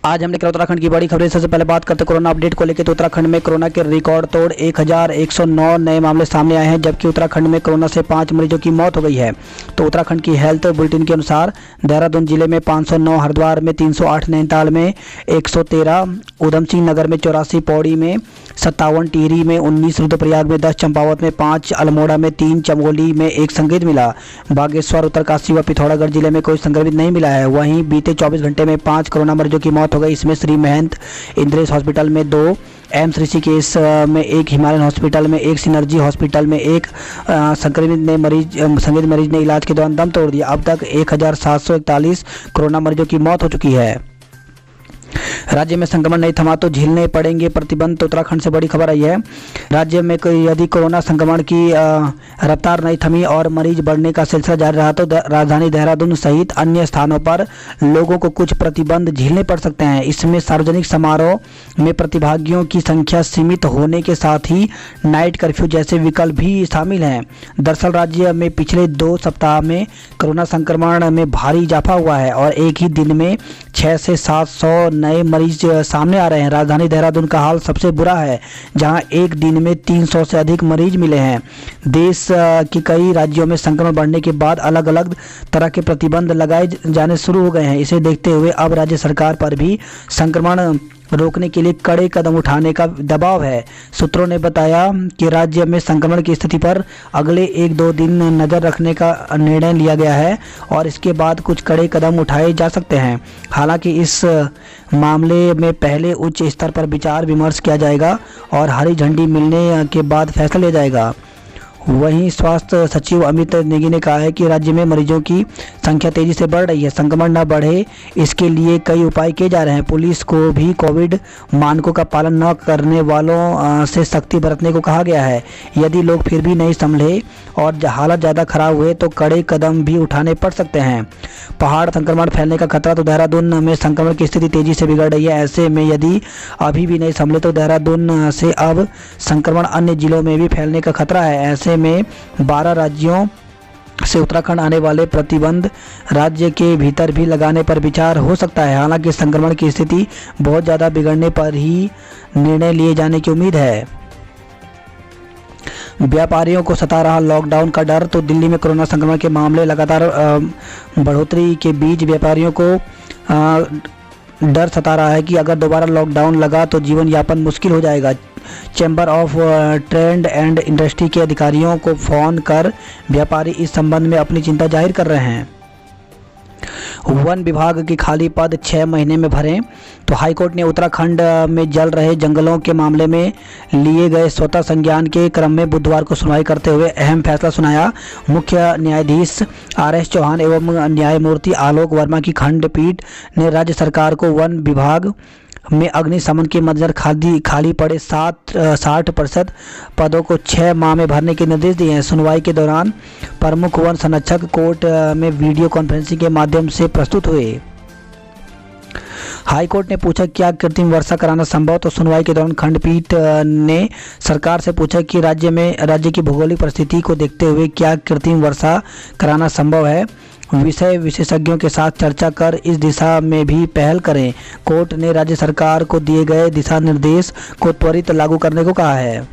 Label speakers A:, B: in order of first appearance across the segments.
A: आज हम लेकर उत्तराखंड की बड़ी खबरें। सबसे पहले बात करते हैं कोरोना अपडेट को लेकर। तो उत्तराखंड में कोरोना के रिकॉर्ड तोड़ 1109 नए मामले सामने आए हैं, जबकि उत्तराखंड में कोरोना से 5 मरीजों की मौत हो गई है। तो उत्तराखंड की हेल्थ बुलेटिन के अनुसार देहरादून जिले में 509, हरिद्वार में 308, नैनीताल में 113, ऊधम सिंह नगर में 84, पौड़ी में 57, टिहरी में 19, रुद्रप्रयाग में 10, चंपावत में 5, अल्मोड़ा में 3, चमोली में 1 संक्रमित मिला। बागेश्वर, उत्तरकाशी व पिथौरागढ़ जिले में कोई संक्रमित नहीं मिला है। वहीं बीते 24 घंटे में 5 कोरोना मरीजों की मौत हो गई। इसमें श्री महंत इंद्रेश हॉस्पिटल में 2, एम्स ऋषिकेश में 1, हिमालयन हॉस्पिटल में 1, सिनर्जी हॉस्पिटल में 1 संक्रमित मरीज ने इलाज के दौरान दम तोड़ दिया। अब तक 1741 कोरोना मरीजों की मौत हो चुकी है। राज्य में संक्रमण नहीं थमा तो झेलने पड़ेंगे प्रतिबंध। तो उत्तराखंड से बड़ी खबर आई है। राज्य में यदि कोरोना संक्रमण की रफ्तार नहीं थमी और मरीज बढ़ने का सिलसिला जारी रहा तो राजधानी देहरादून सहित अन्य स्थानों पर लोगों को कुछ प्रतिबंध झेलने पड़ सकते हैं। इसमें सार्वजनिक समारोह में प्रतिभागियों की संख्या सीमित होने के साथ ही नाइट कर्फ्यू जैसे विकल्प भी शामिल हैं। दरअसल राज्य में पिछले 2 सप्ताह में कोरोना संक्रमण में भारी इजाफा हुआ है और एक ही दिन में 600 से 700 नए मरीज सामने आ रहे हैं। राजधानी देहरादून का हाल सबसे बुरा है, जहां एक दिन में 300 से अधिक मरीज मिले हैं। देश के कई राज्यों में संक्रमण बढ़ने के बाद अलग अलग तरह के प्रतिबंध लगाए जाने शुरू हो गए हैं। इसे देखते हुए अब राज्य सरकार पर भी संक्रमण रोकने के लिए कड़े कदम उठाने का दबाव है। सूत्रों ने बताया कि राज्य में संक्रमण की स्थिति पर अगले 1-2 दिन नज़र रखने का निर्णय लिया गया है और इसके बाद कुछ कड़े कदम उठाए जा सकते हैं। हालांकि इस मामले में पहले उच्च स्तर पर विचार विमर्श किया जाएगा और हरी झंडी मिलने के बाद फैसला लिया जाएगा। वहीं स्वास्थ्य सचिव अमित नेगी ने कहा है कि राज्य में मरीजों की संख्या तेजी से बढ़ रही है। संक्रमण न बढ़े इसके लिए कई उपाय किए जा रहे हैं। पुलिस को भी कोविड मानकों का पालन न करने वालों से सख्ती बरतने को कहा गया है। यदि लोग फिर भी नहीं संभले और हालत ज़्यादा खराब हुए तो कड़े कदम भी उठाने पड़ सकते हैं। पहाड़ संक्रमण फैलने का खतरा। तो देहरादून में संक्रमण की स्थिति तेजी से बिगड़ रही है। ऐसे में यदि अभी भी नहीं संभले तो देहरादून से अब संक्रमण अन्य जिलों में भी फैलने का खतरा है। ऐसे में 12 राज्यों से उत्तराखंड आने वाले प्रतिबंध राज्य के भीतर भी लगाने पर विचार हो सकता है। हालांकि संक्रमण की स्थिति बहुत ज़्यादा बिगड़ने पर ही निर्णय लिए जाने की उम्मीद है। व्यापारियों को सता रहा लॉकडाउन का डर। तो दिल्ली में कोरोना संक्रमण के मामले लगातार बढ़ोतरी के बीच व्यापारियों को डर सता रहा है कि अगर दोबारा लॉकडाउन लगा तो जीवन यापन मुश्किल हो जाएगा। Chamber of trade and industry के अधिकारियों को फोन कर व्यापारी इस संबंध में अपनी चिंता जाहिर कर रहे हैं। वन विभाग के खाली पद 6 महीने में भरें। तो हाईकोर्ट ने उत्तराखंड में जल रहे जंगलों के मामले में लिए गए स्वतः संज्ञान के क्रम में बुधवार को सुनवाई करते हुए अहम फैसला सुनाया। मुख्य न्यायाधीश RS चौहान एवं न्यायमूर्ति आलोक वर्मा की खंडपीठ ने राज्य सरकार को वन विभाग में अग्निशमन के मद्देनजर खाली पड़े 60% पदों को 6 माह में भरने के निर्देश दिए हैं। सुनवाई के दौरान प्रमुख वन संरक्षक कोर्ट में वीडियो कॉन्फ्रेंसिंग के माध्यम से प्रस्तुत हुए। हाईकोर्ट ने पूछा क्या कृत्रिम वर्षा कराना संभव। तो सुनवाई के दौरान खंडपीठ ने सरकार से पूछा कि राज्य की भौगोलिक परिस्थिति को देखते हुए क्या कृत्रिम वर्षा कराना संभव है। विषय विशेषज्ञों के साथ चर्चा कर इस दिशा में भी पहल करें। कोर्ट ने राज्य सरकार को दिए गए दिशा निर्देश को त्वरित लागू करने को कहा है।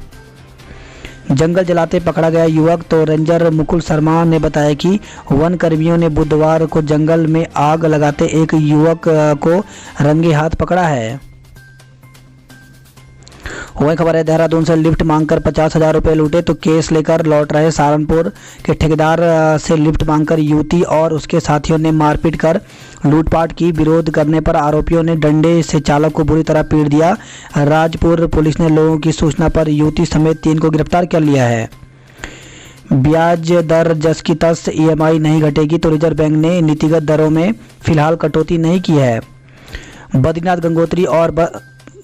A: जंगल जलाते पकड़ा गया युवक। तो रेंजर मुकुल शर्मा ने बताया कि वन कर्मियों ने बुधवार को जंगल में आग लगाते एक युवक को रंगे हाथ पकड़ा है। वही खबर है देहरादून से लिफ्ट मांगकर 50,000 रुपये लूटे। तो केस लेकर लौट रहे सहारनपुर के ठेकेदार से लिफ्ट मांगकर युवती और उसके साथियों ने मारपीट कर लूटपाट की। विरोध करने पर आरोपियों ने डंडे से चालक को बुरी तरह पीट दिया। राजपुर पुलिस ने लोगों की सूचना पर युवती समेत 3 को गिरफ्तार कर लिया है। ब्याज दर जस की तस, EMI नहीं घटेगी। तो रिजर्व बैंक ने नीतिगत दरों में फिलहाल कटौती नहीं की है। बद्रीनाथ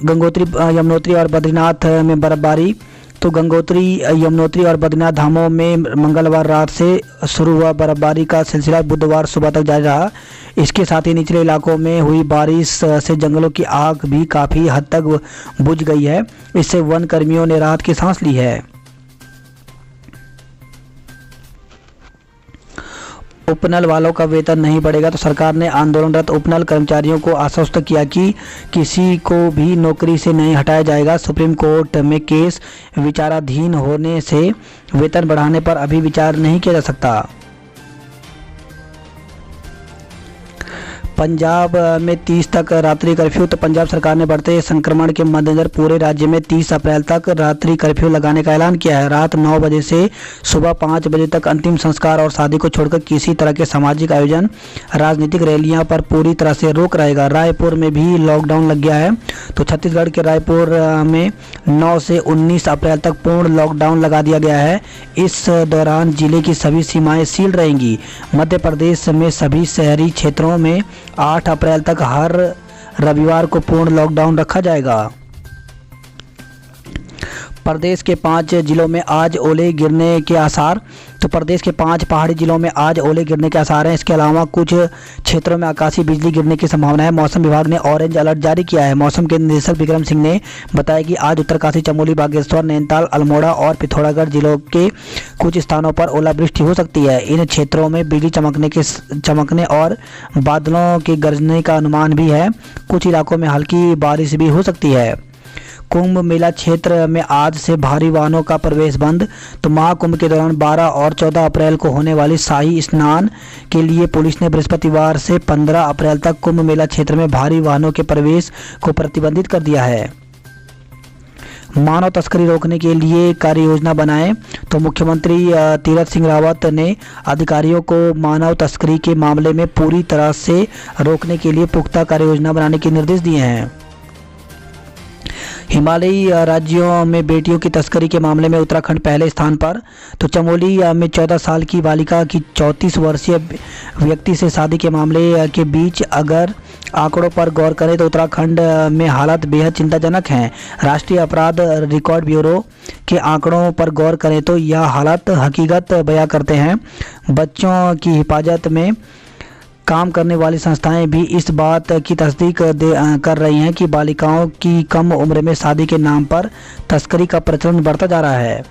A: गंगोत्री यमुनोत्री और बद्रीनाथ में बर्फबारी। तो गंगोत्री यमुनोत्री और बद्रीनाथ धामों में मंगलवार रात से शुरू हुआ बर्फबारी का सिलसिला बुधवार सुबह तक जारी रहा। इसके साथ ही निचले इलाकों में हुई बारिश से जंगलों की आग भी काफ़ी हद तक बुझ गई है। इससे वन कर्मियों ने राहत की सांस ली है। उपनल वालों का वेतन नहीं बढ़ेगा तो सरकार ने आंदोलनरत उपनल कर्मचारियों को आश्वस्त किया कि किसी को भी नौकरी से नहीं हटाया जाएगा। सुप्रीम कोर्ट में केस विचाराधीन होने से वेतन बढ़ाने पर अभी विचार नहीं किया जा सकता। पंजाब में 30 तक रात्रि कर्फ्यू। तो पंजाब सरकार ने बढ़ते संक्रमण के मद्देनजर पूरे राज्य में 30 अप्रैल तक रात्रि कर्फ्यू लगाने का ऐलान किया है। रात 9 बजे से सुबह 5 बजे तक अंतिम संस्कार और शादी को छोड़कर किसी तरह के सामाजिक आयोजन, राजनीतिक रैलियां पर पूरी तरह से रोक रहेगा। रायपुर में भी लॉकडाउन लग गया है। तो छत्तीसगढ़ के रायपुर में 9 से 19 अप्रैल तक पूर्ण लॉकडाउन लगा दिया गया है। इस दौरान जिले की सभी सीमाएं सील रहेंगी। मध्य प्रदेश में सभी शहरी क्षेत्रों में 8 अप्रैल तक हर रविवार को पूर्ण लॉकडाउन रखा जाएगा। प्रदेश के 5 जिलों में आज ओले गिरने के आसार। तो प्रदेश के 5 पहाड़ी जिलों में आज ओले गिरने के आसार हैं। इसके अलावा कुछ क्षेत्रों में आकाशीय बिजली गिरने की संभावना है। मौसम विभाग ने ऑरेंज अलर्ट जारी किया है। मौसम के निदेशक विक्रम सिंह ने बताया कि आज उत्तरकाशी, चमोली, बागेश्वर, नैनीताल, अल्मोड़ा और पिथौरागढ़ जिलों के कुछ स्थानों पर ओलावृष्टि हो सकती है। इन क्षेत्रों में बिजली चमकने और बादलों के गरजने का अनुमान भी है। कुछ इलाकों में हल्की बारिश भी हो सकती है। कुंभ मेला क्षेत्र में आज से भारी वाहनों का प्रवेश बंद। तो महाकुंभ के दौरान 12 और 14 अप्रैल को होने वाली शाही स्नान के लिए पुलिस ने बृहस्पतिवार से 15 अप्रैल तक कुंभ मेला क्षेत्र में भारी वाहनों के प्रवेश को प्रतिबंधित कर दिया है। मानव तस्करी रोकने के लिए कार्य योजना बनाएं। तो मुख्यमंत्री तीरथ सिंह रावत ने अधिकारियों को मानव तस्करी के मामले में पूरी तरह से रोकने के लिए पुख्ता कार्य योजना बनाने के निर्देश दिए हैं। हिमालयी राज्यों में बेटियों की तस्करी के मामले में उत्तराखंड पहले स्थान पर। तो चमोली में 14 साल की बालिका की 34 वर्षीय व्यक्ति से शादी के मामले के बीच अगर आंकड़ों पर गौर करें तो उत्तराखंड में हालत बेहद चिंताजनक हैं। राष्ट्रीय अपराध रिकॉर्ड ब्यूरो के आंकड़ों पर गौर करें तो यह हालत हकीकत बयां करते हैं। बच्चों की हिफाजत में काम करने वाली संस्थाएं भी इस बात की तस्दीक कर रही हैं कि बालिकाओं की कम उम्र में शादी के नाम पर तस्करी का प्रचलन बढ़ता जा रहा है।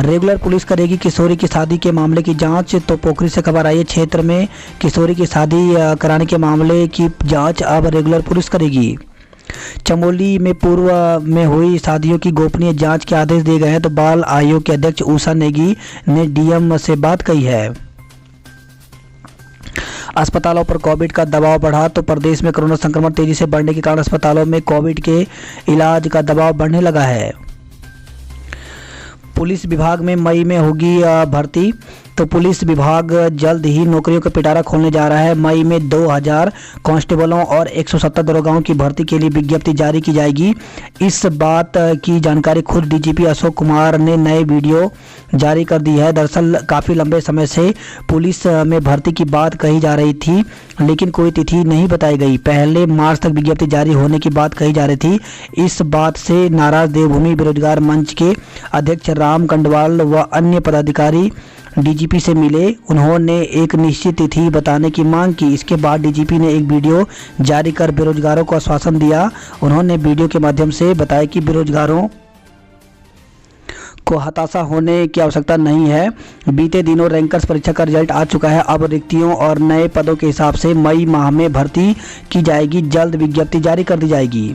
A: रेगुलर पुलिस करेगी किशोरी की शादी के मामले की जांच। तो पोखरी से खबर आई है, क्षेत्र में किशोरी की शादी कराने के मामले की जांच अब रेगुलर पुलिस करेगी। चमोली में पूर्व में हुई शादियों की गोपनीय जांच के आदेश दिए गए हैं। तो बाल आयोग के अध्यक्ष उषा नेगी ने डीएम से बात कही है। अस्पतालों पर कोविड का दबाव बढ़ा। तो प्रदेश में कोरोना संक्रमण तेजी से बढ़ने के कारण अस्पतालों में कोविड के इलाज का दबाव बढ़ने लगा है। पुलिस विभाग में मई में होगी भर्ती। तो पुलिस विभाग जल्द ही नौकरियों का पिटारा खोलने जा रहा है। मई में 2000 कांस्टेबलों और 170 दरोगाओं की भर्ती के लिए विज्ञप्ति जारी की जाएगी। इस बात की जानकारी खुद डीजीपी अशोक कुमार ने नए वीडियो जारी कर दी है। दरअसल काफ़ी लंबे समय से पुलिस में भर्ती की बात कही जा रही थी, लेकिन कोई तिथि नहीं बताई गई। पहले मार्च तक विज्ञप्ति जारी होने की बात कही जा रही थी। इस बात से नाराज देवभूमि बेरोजगार मंच के अध्यक्ष राम कंडवाल व अन्य पदाधिकारी डीजीपी से मिले। उन्होंने एक निश्चित तिथि बताने की मांग की। इसके बाद डीजीपी ने एक वीडियो जारी कर बेरोजगारों को आश्वासन दिया। उन्होंने वीडियो के माध्यम से बताया कि बेरोजगारों को हताशा होने की आवश्यकता नहीं है। बीते दिनों रैंकर्स परीक्षा का रिजल्ट आ चुका है। अब रिक्तियों और नए पदों के हिसाब से मई माह में भर्ती की जाएगी। जल्द विज्ञप्ति जारी कर दी जाएगी।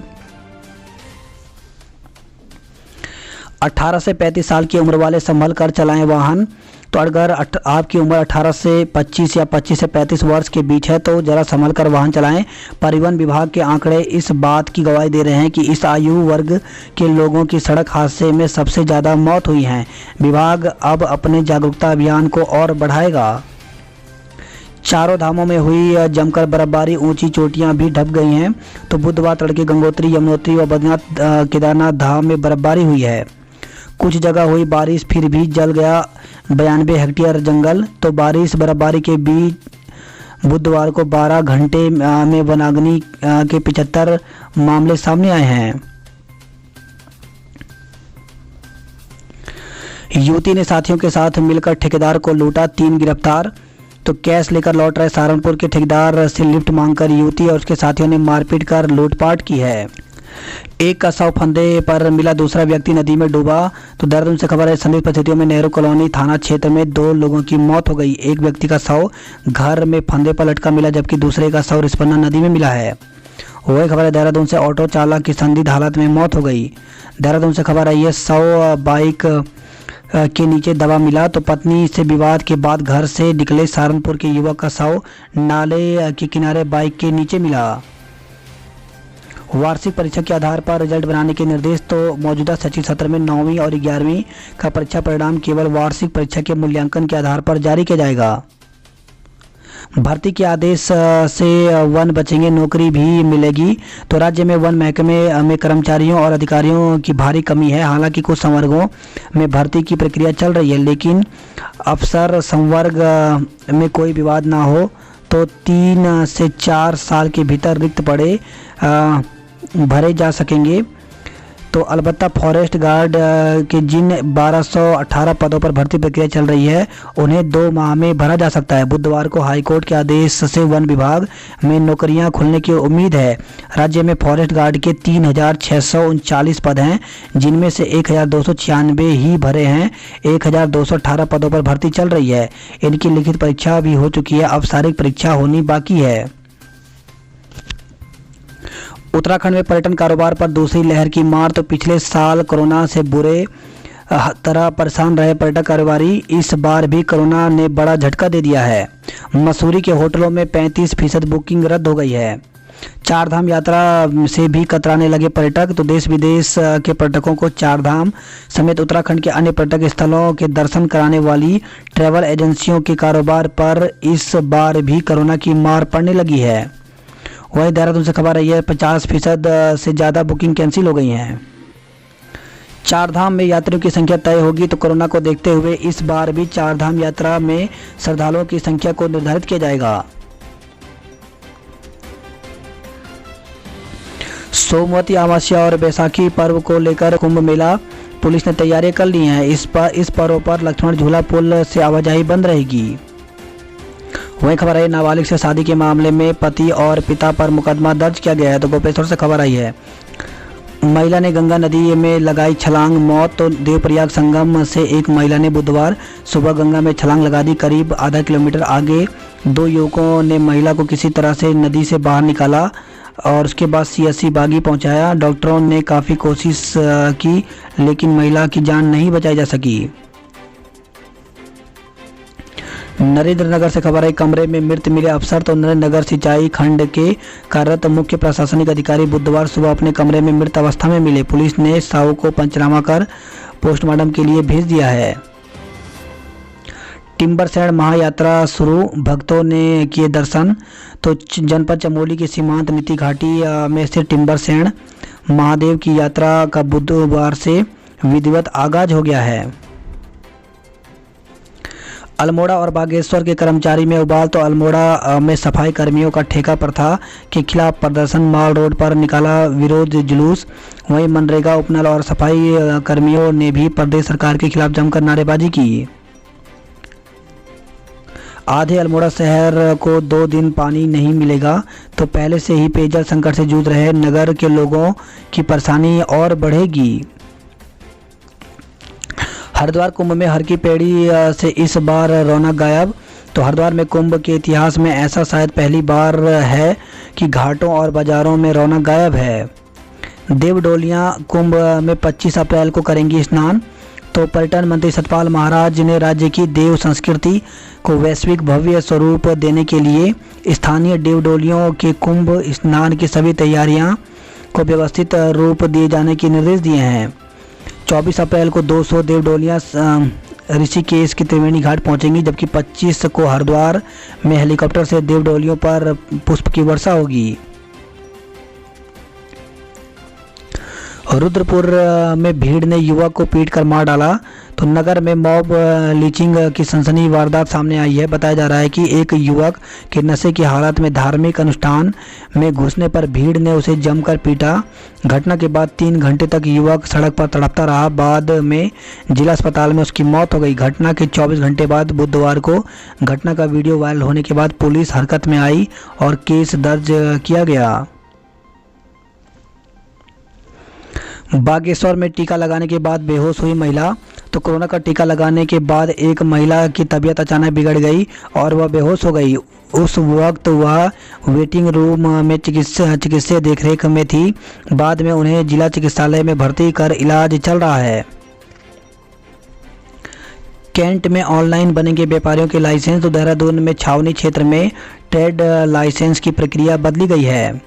A: 18 से 35 साल की उम्र वाले संभल कर चलाएं वाहन। तो अगर आपकी उम्र 18 से 25 या 25 से 35 वर्ष के बीच है तो ज़रा संभल कर वाहन चलाएं। परिवहन विभाग के आंकड़े इस बात की गवाही दे रहे हैं कि इस आयु वर्ग के लोगों की सड़क हादसे में सबसे ज़्यादा मौत हुई हैं। विभाग अब अपने जागरूकता अभियान को और बढ़ाएगा। चारों धामों में हुई जमकर बर्फबारी, ऊंची चोटियां भी ढक गई हैं। तो बुधवार तड़के गंगोत्री, यमुनोत्री व बद्रीनाथ केदारनाथ धाम में बर्फबारी हुई है। कुछ जगह हुई बारिश, फिर भी जल गया 92 हेक्टेयर जंगल। तो बारिश बर्फबारी के बीच बुधवार को 12 घंटे में वनाग्नि के 75 मामले सामने आए हैं। युवती ने साथियों के साथ मिलकर ठेकेदार को लूटा, 3 गिरफ्तार। तो कैश लेकर लौट रहे सहारनपुर के ठेकेदार से लिफ्ट मांगकर युवती और उसके साथियों ने मारपीट कर लूटपाट की है। एक का शव फंदे पर मिला, दूसरा व्यक्ति नदी में डूबा। तो देहरादून से खबर है, संदिग्ध परिस्थितियों में नेहरू कॉलोनी थाना क्षेत्र में 2 लोगों की मौत हो गई। एक व्यक्ति का शव घर में फंदे पर लटका मिला, जबकि दूसरे का शव रिस्पना नदी में मिला है। वही खबर है, देहरादून से ऑटो चालक की संदिग्ध हालत में मौत हो गई। देहरादून से खबर आई है, शव बाइक के नीचे दबा मिला। तो पत्नी से विवाद के बाद घर से निकले सहारनपुर के युवक का शव नाले के किनारे बाइक के नीचे मिला। वार्षिक परीक्षा के आधार पर रिजल्ट बनाने के निर्देश। तो मौजूदा शैक्षणिक सत्र में 9वीं और 11वीं का परीक्षा परिणाम केवल वार्षिक परीक्षा के मूल्यांकन के आधार पर जारी किया जाएगा। भर्ती के आदेश से वन बचेंगे, नौकरी भी मिलेगी। तो राज्य में वन महकमे में कर्मचारियों और अधिकारियों की भारी कमी है। हालांकि कुछ संवर्गों में भर्ती की प्रक्रिया चल रही है, लेकिन अफसर संवर्ग में कोई विवाद ना हो तो 3 से 4 साल के भीतर रिक्त पड़े भरे जा सकेंगे। तो अलबत्ता फॉरेस्ट गार्ड के जिन 1218 पदों पर भर्ती प्रक्रिया चल रही है, उन्हें 2 माह में भरा जा सकता है। बुधवार को हाईकोर्ट के आदेश से वन विभाग में नौकरियां खुलने की उम्मीद है। राज्य में फॉरेस्ट गार्ड के 3639 पद हैं, जिनमें से 1296 ही भरे हैं। 1218 पदों पर भर्ती चल रही है। इनकी लिखित परीक्षा भी हो चुकी है, अब शारीरिक परीक्षा होनी बाकी है। उत्तराखंड में पर्यटन कारोबार पर दूसरी लहर की मार। तो पिछले साल कोरोना से बुरे तरह परेशान रहे पर्यटक कारोबारी, इस बार भी कोरोना ने बड़ा झटका दे दिया है। मसूरी के होटलों में 35% बुकिंग रद्द हो गई है। 4 धाम यात्रा से भी कतराने लगे पर्यटक। तो देश विदेश के पर्यटकों को 4 धाम समेत उत्तराखंड के अन्य पर्यटक स्थलों के दर्शन कराने वाली ट्रैवल एजेंसियों के कारोबार पर इस बार भी कोरोना की मार पड़ने लगी है। वहीं देहरादून से खबर आई है, 50% से ज़्यादा बुकिंग कैंसिल हो गई हैं। 4 धाम में यात्रियों की संख्या तय होगी। तो कोरोना को देखते हुए इस बार भी 4 धाम यात्रा में श्रद्धालुओं की संख्या को निर्धारित किया जाएगा। सोमवती अमावस्या और बैसाखी पर्व को लेकर कुंभ मेला पुलिस ने तैयारियां कर ली हैं। इस पर्व पर लक्ष्मण झूला पुल से आवाजाही बंद रहेगी। वहीं खबर आई, नाबालिग से शादी के मामले में पति और पिता पर मुकदमा दर्ज किया गया है। तो गोपेश्वर से खबर आई है, महिला ने गंगा नदी में लगाई छलांग, मौत। तो देवप्रयाग संगम से एक महिला ने बुधवार सुबह गंगा में छलांग लगा दी। करीब आधा किलोमीटर आगे 2 युवकों ने महिला को किसी तरह से नदी से बाहर निकाला और उसके बाद CSC बागी पहुंचाया। डॉक्टरों ने काफ़ी कोशिश की, लेकिन महिला की जान नहीं बचाई जा सकी। नरेंद्रनगर से खबर है, कमरे में मृत मिले अफसर। तो नरेंद्रनगर सिंचाई खंड के कार्यरत मुख्य प्रशासनिक अधिकारी बुधवार सुबह अपने कमरे में मृत अवस्था में मिले। पुलिस ने शव को पंचनामा कर पोस्टमार्टम के लिए भेज दिया है। टिम्बरसैंण महायात्रा शुरू, भक्तों ने किए दर्शन। तो जनपद चमोली के सीमांत नीति घाटी में स्थित टिम्बरसैंण महादेव की यात्रा का बुधवार से विधिवत आगाज हो गया है। अल्मोड़ा और बागेश्वर के कर्मचारी में उबाल। तो अल्मोड़ा में सफाई कर्मियों का ठेका प्रथा के खिलाफ प्रदर्शन, माल रोड पर निकाला विरोध जुलूस। वहीं मनरेगा, उपनल और सफाई कर्मियों ने भी प्रदेश सरकार के खिलाफ जमकर नारेबाजी की। आधे अल्मोड़ा शहर को 2 दिन पानी नहीं मिलेगा। तो पहले से ही पेयजल संकट से जूझ रहे नगर के लोगों की परेशानी और बढ़ेगी। हरिद्वार कुंभ में हर की पेड़ी से इस बार रौनक गायब। तो हरिद्वार में कुंभ के इतिहास में ऐसा शायद पहली बार है कि घाटों और बाजारों में रौनक गायब है। देवडोलियां कुंभ में 25 अप्रैल को करेंगी स्नान। तो पर्यटन मंत्री सतपाल महाराज ने राज्य की देव संस्कृति को वैश्विक भव्य स्वरूप देने के लिए स्थानीय देवडोलियों के कुंभ स्नान की सभी तैयारियां को व्यवस्थित रूप दिए जाने के निर्देश दिए हैं। 24 अप्रैल को 200 देवडोलियां ऋषिकेश के त्रिवेणी घाट पहुंचेंगी, जबकि 25 को हरिद्वार में हेलीकॉप्टर से देवडोलियों पर पुष्प की वर्षा होगी। रुद्रपुर में भीड़ ने युवक को पीटकर मार डाला। तो नगर में मॉब लीचिंग की सनसनी वारदात सामने आई है। बताया जा रहा है कि एक युवक के नशे की हालत में धार्मिक अनुष्ठान में घुसने पर भीड़ ने उसे जमकर पीटा। घटना के बाद 3 घंटे तक युवक सड़क पर तड़पता रहा। बाद में जिला अस्पताल में उसकी मौत हो गई। घटना के 24 घंटे बाद बुधवार को घटना का वीडियो वायरल होने के बाद पुलिस हरकत में आई और केस दर्ज किया गया। बागेश्वर में टीका लगाने के बाद बेहोश हुई महिला। तो कोरोना का टीका लगाने के बाद एक महिला की तबीयत अचानक बिगड़ गई और वह बेहोश हो गई। उस वक्त वह वेटिंग रूम में चिकित्सीय देखरेख में थी। बाद में उन्हें जिला चिकित्सालय में भर्ती कर इलाज चल रहा है। कैंट में ऑनलाइन बनेंगे व्यापारियों के लाइसेंस। तो देहरादून में छावनी क्षेत्र में ट्रेड लाइसेंस की प्रक्रिया बदली गई है।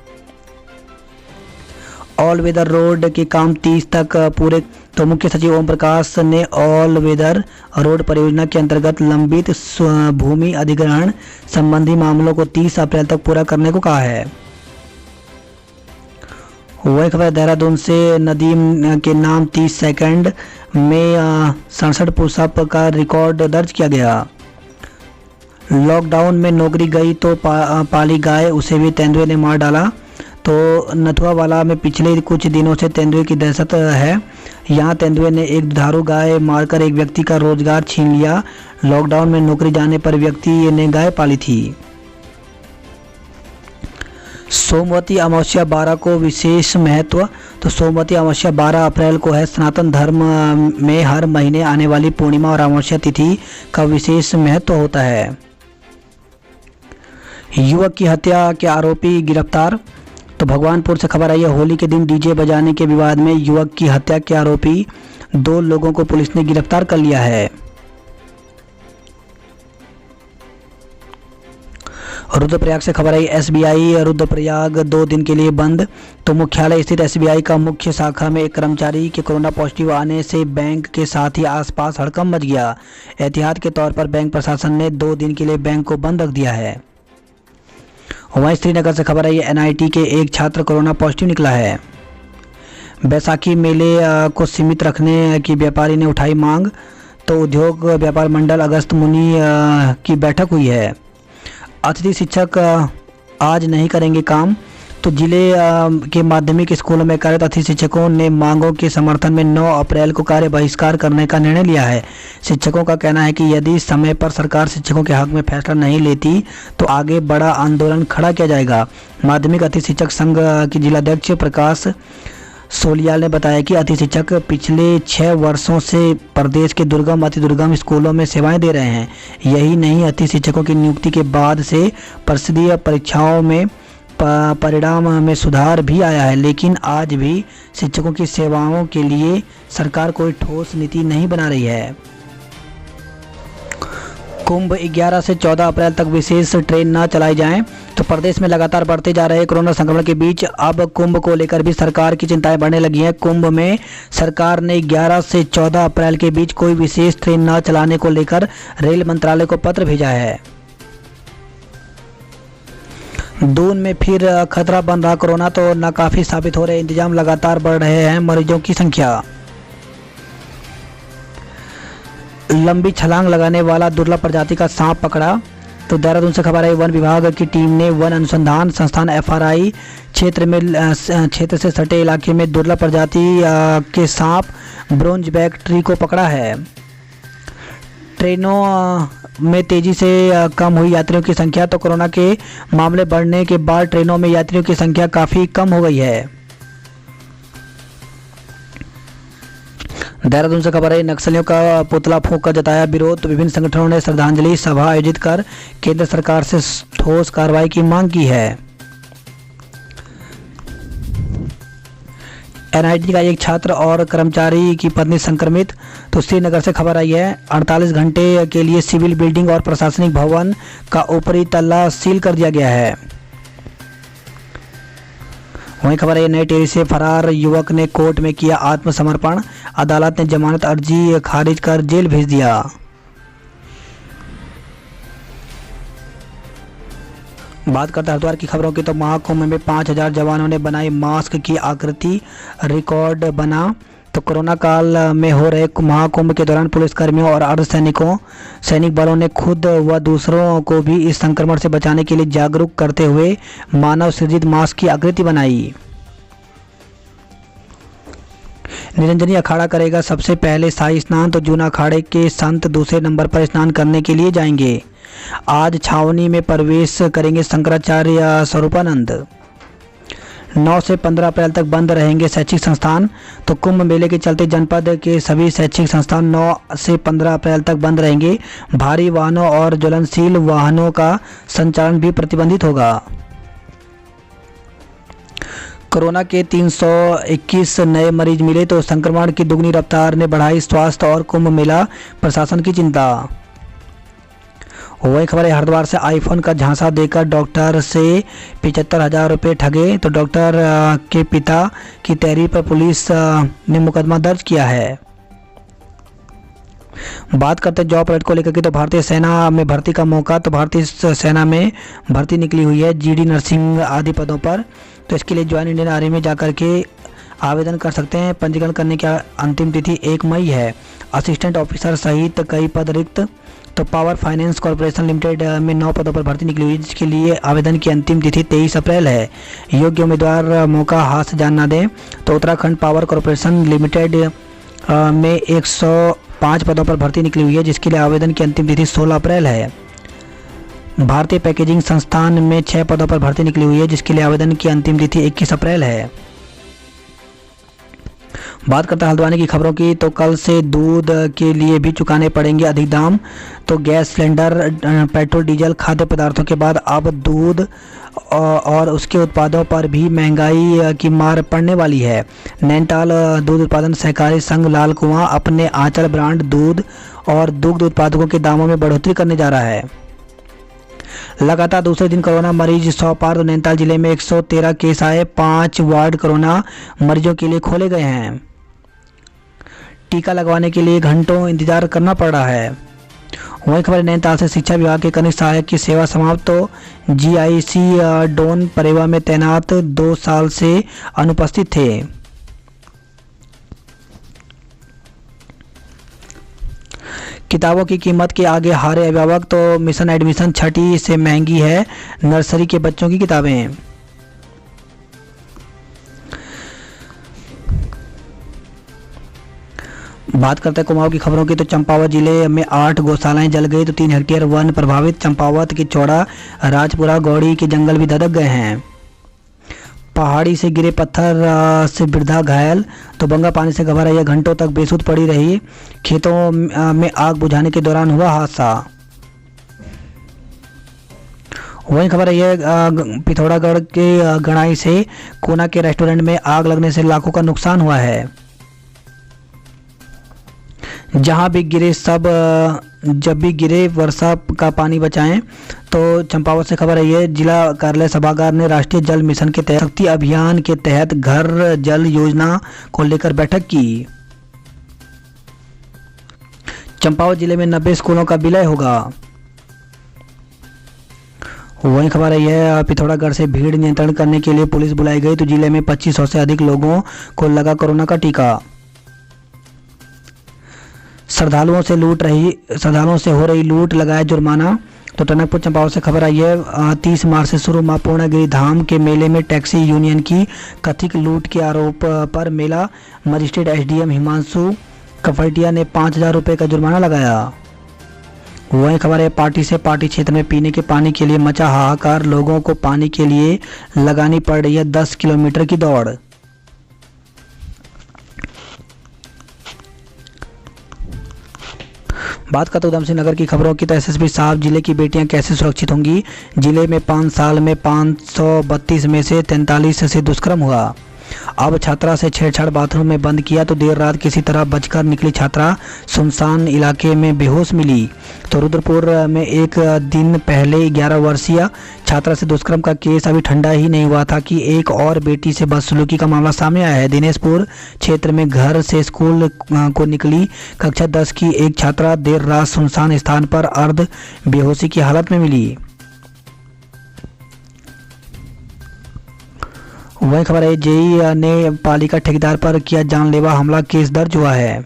A: ऑल वेदर रोड के काम 30 तक पूरे। तो मुख्य सचिव ओम प्रकाश ने ऑल वेदर रोड परियोजना के अंतर्गत लंबित भूमि अधिग्रहण संबंधी मामलों को 30 अप्रैल तक पूरा करने को कहा है। वही खबर देहरादून से नदीम के नाम 30 सेकंड में 67 पुशअप का रिकॉर्ड दर्ज किया गया। लॉकडाउन में नौकरी गई तो पाली गाय उसे भी तेंदुए ने मार डाला। तो नथुआवाला में पिछले कुछ दिनों से तेंदुए की दहशत है। यहाँ तेंदुए ने एक दुधारू गाय मारकर एक व्यक्ति का रोजगार छीन लिया। लॉकडाउन में नौकरी जाने पर व्यक्ति ने गाय पाली थी। सोमवती अमावस्या 12 को विशेष महत्व। तो सोमवती अमावस्या 12 अप्रैल को है। सनातन धर्म में हर महीने आने वाली पूर्णिमा और अमावस्या तिथि का विशेष महत्व होता है। युवक की हत्या के आरोपी गिरफ्तार। तो भगवानपुर से खबर आई है। होली के दिन डीजे बजाने के विवाद में युवक की हत्या के आरोपी 2 लोगों को पुलिस ने गिरफ्तार कर लिया है। रुद्रप्रयाग से खबर आई। एसबीआई रुद्रप्रयाग 2 दिन के लिए बंद। तो मुख्यालय स्थित एसबीआई का मुख्य शाखा में एक कर्मचारी के कोरोना पॉजिटिव आने से बैंक के साथ ही आसपास हड़कंप मच गया। एहतियात के तौर पर बैंक प्रशासन ने 2 दिन के लिए बैंक को बंद रख दिया है। वहीं श्रीनगर से खबर आई। एनआईटी के एक छात्र कोरोना पॉजिटिव निकला है। बैसाखी मेले को सीमित रखने की व्यापारी ने उठाई मांग। तो उद्योग व्यापार मंडल अगस्त मुनि की बैठक हुई है। अतिथि शिक्षक आज नहीं करेंगे काम। तो जिले के माध्यमिक स्कूलों में कार्यरत अतिथि शिक्षकों ने मांगों के समर्थन में 9 अप्रैल को कार्य बहिष्कार करने का निर्णय लिया है। शिक्षकों का कहना है कि यदि समय पर सरकार शिक्षकों के हक में फैसला नहीं लेती तो आगे बड़ा आंदोलन खड़ा किया जाएगा। माध्यमिक अतिथि शिक्षक संघ के जिलाध्यक्ष प्रकाश सोलियाल ने बताया कि अतिथि शिक्षक पिछले 6 वर्षों से प्रदेश के दुर्गम अति दुर्गम स्कूलों में सेवाएं दे रहे हैं। यही नहीं, अतिथि शिक्षकों की नियुक्ति के बाद से परिषदीय परीक्षाओं में परिणाम में सुधार भी आया है, लेकिन आज भी शिक्षकों की सेवाओं के लिए सरकार कोई ठोस नीति नहीं बना रही है। कुंभ 11 से 14 अप्रैल तक विशेष ट्रेन न चलाई जाएं। तो प्रदेश में लगातार बढ़ते जा रहे कोरोना संक्रमण के बीच अब कुंभ को लेकर भी सरकार की चिंताएं बढ़ने लगी हैं। कुंभ में सरकार ने 11 से 14 अप्रैल के बीच कोई विशेष ट्रेन न चलाने को लेकर रेल मंत्रालय को पत्र भेजा है। दून में फिर खतरा बन रहा कोरोना। तो नाकाफी साबित हो रहे इंतजाम, लगातार बढ़ रहे हैं मरीजों की संख्या। लंबी छलांग लगाने वाला दुर्लभ प्रजाति का सांप पकड़ा। तो देहरादून से खबर आई। वन विभाग की टीम ने वन अनुसंधान संस्थान एफआरआई क्षेत्र से सटे इलाके में दुर्लभ प्रजाति के सांप ब्रोंज बैक ट्री को पकड़ा है। ट्रेनों में तेजी से कम हुई यात्रियों की संख्या। तो कोरोना के मामले बढ़ने के बाद ट्रेनों में यात्रियों की संख्या काफ़ी कम हो गई है। देहरादून से खबर है। नक्सलियों का पुतला फूंक कर जताया विरोध। तो विभिन्न संगठनों ने श्रद्धांजलि सभा आयोजित कर केंद्र सरकार से ठोस कार्रवाई की मांग की है। एनआईटी का एक छात्र और कर्मचारी की पत्नी संक्रमित। तो श्रीनगर से खबर आई है। 48 घंटे के लिए सिविल बिल्डिंग और प्रशासनिक भवन का ऊपरी तल्ला सील कर दिया गया है। वहीं खबर है। नई टेहरी से फरार युवक ने कोर्ट में किया आत्मसमर्पण। अदालत ने जमानत अर्जी खारिज कर जेल भेज दिया। बात करते हैं हरिद्वार की खबरों की। तो महाकुंभ में 5000 जवानों ने बनाई मास्क की आकृति, रिकॉर्ड बना। तो कोरोना काल में हो रहे महाकुंभ के दौरान पुलिसकर्मियों और सैनिक बलों ने खुद व दूसरों को भी इस संक्रमण से बचाने के लिए जागरूक करते हुए मानव सृजित मास्क की आकृति बनाई। निरंजनी अखाड़ा करेगा सबसे पहले शाही स्नान। तो जूना अखाड़े के संत दूसरे नंबर पर स्नान करने के लिए जाएंगे। आज छावनी में प्रवेश करेंगे शंकराचार्य स्वरूपानंद। 9 से 15 अप्रैल तक बंद रहेंगे शैक्षिक संस्थान। तो कुंभ मेले के चलते जनपद के सभी शैक्षिक संस्थान 9 से 15 अप्रैल तक बंद रहेंगे। भारी वाहनों और ज्वलनशील वाहनों का संचालन भी प्रतिबंधित होगा। कोरोना के 321 नए मरीज मिले तो संक्रमण की दुगनी रफ्तार ने बढ़ाई स्वास्थ्य और कुंभ मेला प्रशासन की चिंता। वही खबर है, हरिद्वार से आईफोन का झांसा देकर डॉक्टर से 75,000 रुपये ठगे। तो डॉक्टर के पिता की तहरीर पर पुलिस ने मुकदमा दर्ज किया है। बात करते हैं जॉब अलर्ट को लेकर के, तो भारतीय सेना में भर्ती का मौका। तो भारतीय सेना में भर्ती निकली हुई है जीडी नर्सिंग आदि पदों पर। तो इसके लिए ज्वाइन इंडियन आर्मी में जाकर के आवेदन कर सकते हैं। पंजीकरण करने की अंतिम तिथि 1 मई है। असिस्टेंट ऑफिसर सहित कई पद रिक्त। तो पावर फाइनेंस कॉर्पोरेशन लिमिटेड में 9 पदों पर भर्ती निकली हुई, जिसके लिए आवेदन की अंतिम तिथि 23 अप्रैल है। योग्य उम्मीदवार मौका हाथ से जान ना दें। तो उत्तराखंड पावर कॉर्पोरेशन लिमिटेड में 105 पदों पर भर्ती निकली हुई है, जिसके लिए आवेदन की अंतिम तिथि 16 अप्रैल है। भारतीय पैकेजिंग संस्थान में 6 पदों पर भर्ती निकली हुई है, जिसके लिए आवेदन की अंतिम तिथि 21 अप्रैल है। बात करते हैं हल्द्वानी की खबरों की, तो कल से दूध के लिए भी चुकाने पड़ेंगे अधिक दाम। तो गैस सिलेंडर, पेट्रोल, डीजल, खाद्य पदार्थों के बाद अब दूध और उसके उत्पादों पर भी महंगाई की मार पड़ने वाली है। नैनीताल दूध उत्पादन सहकारी संघ लाल कुआं अपने आंचल ब्रांड दूध और दुग्ध उत्पादकों के दामों में बढ़ोतरी करने जा रहा है। लगातार दूसरे दिन कोरोना मरीज 100 पार। तो नैनीताल जिले में 113 केस आए। 5 वार्ड कोरोना मरीजों के लिए खोले गए हैं। टीका लगवाने के लिए घंटों इंतजार करना पड़ रहा है। वही खबर नैनीताल से, शिक्षा विभाग के कनिष्ठ सहायक की सेवा समाप्त। तो जीआईसी डोन परेवा में तैनात 2 साल से अनुपस्थित थे। किताबों की कीमत के आगे हारे अभिभावक। तो मिशन एडमिशन 6ठी से महंगी है नर्सरी के बच्चों की किताबें। बात करते हैं कुमाऊं की खबरों की, तो चंपावत जिले में 8 गौशालाएं जल गई। तो 3 हेक्टेयर वन प्रभावित। चंपावत के चौड़ा, राजपुरा, गौड़ी के जंगल भी धधक गए हैं। पहाड़ी से गिरे पत्थर से वृद्धा घायल। तो बंगा पानी से घबरा यह घंटों तक बेसुध पड़ी रही। खेतों में आग बुझाने के दौरान हुआ हादसा। वही खबर है यह पिथौरागढ़ के गणाई से कोना के रेस्टोरेंट में आग लगने से लाखों का नुकसान हुआ है। जहां भी गिरे जब भी गिरे वर्षा का पानी बचाएं। तो चंपावत से खबर है ये, जिला कार्यालय सभागार ने राष्ट्रीय जल मिशन के तहत शक्ति अभियान के तहत घर जल योजना को लेकर बैठक की। चंपावत जिले में 90 स्कूलों का विलय होगा। वही खबर है यह, पिथौरागढ़ से भीड़ नियंत्रण करने के लिए पुलिस बुलाई गई। तो जिले में 2500 से अधिक लोगों को लगा कोरोना का टीका। श्रद्धालुओं से हो रही लूट, लगाया जुर्माना। तो टनकपुर चंपावत से खबर आई है, 30 मार्च से शुरू मां पूर्णागिरि धाम के मेले में टैक्सी यूनियन की कथित लूट के आरोप पर मेला मजिस्ट्रेट एसडीएम हिमांशु कफटिया ने 5,000 रुपये का जुर्माना लगाया। वही खबर है, पार्टी से पार्टी क्षेत्र में पीने के पानी के लिए मचा हाहाकार। लोगों को पानी के लिए लगानी पड़ रही है 10 किलोमीटर की दौड़। बात करते उधम सिंह नगर की खबरों की, तो एसएसपी साहब, जिले की बेटियां कैसे सुरक्षित होंगी। जिले में 5 साल में 532 में से 43 से दुष्कर्म हुआ। अब छात्रा से छेड़छाड़ बाथरूम में बंद किया। तो देर रात किसी तरह बचकर निकली छात्रा सुनसान इलाके में बेहोश मिली। तो रुद्रपुर में एक दिन पहले 11 वर्षीय छात्रा से दुष्कर्म का केस अभी ठंडा ही नहीं हुआ था कि एक और बेटी से बदसलूकी का मामला सामने आया है। दिनेशपुर क्षेत्र में घर से स्कूल को निकली कक्षा 10 की एक छात्रा देर रात सुनसान स्थान पर अर्ध बेहोशी की हालत में मिली। वही खबर है, जेई ने पालिका ठेकेदार पर किया जानलेवा हमला, केस दर्ज हुआ है।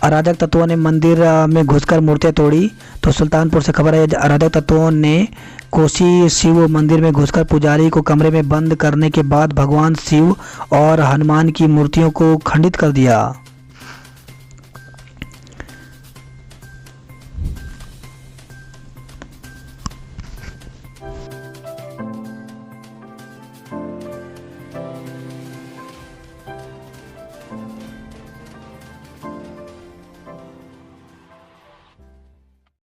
A: अराजक तत्वों ने मंदिर में घुसकर मूर्तियां तोड़ी। तो सुल्तानपुर से खबर है, अराजक तत्वों ने कोसी शिव मंदिर में घुसकर पुजारी को कमरे में बंद करने के बाद भगवान शिव और हनुमान की मूर्तियों को खंडित कर दिया।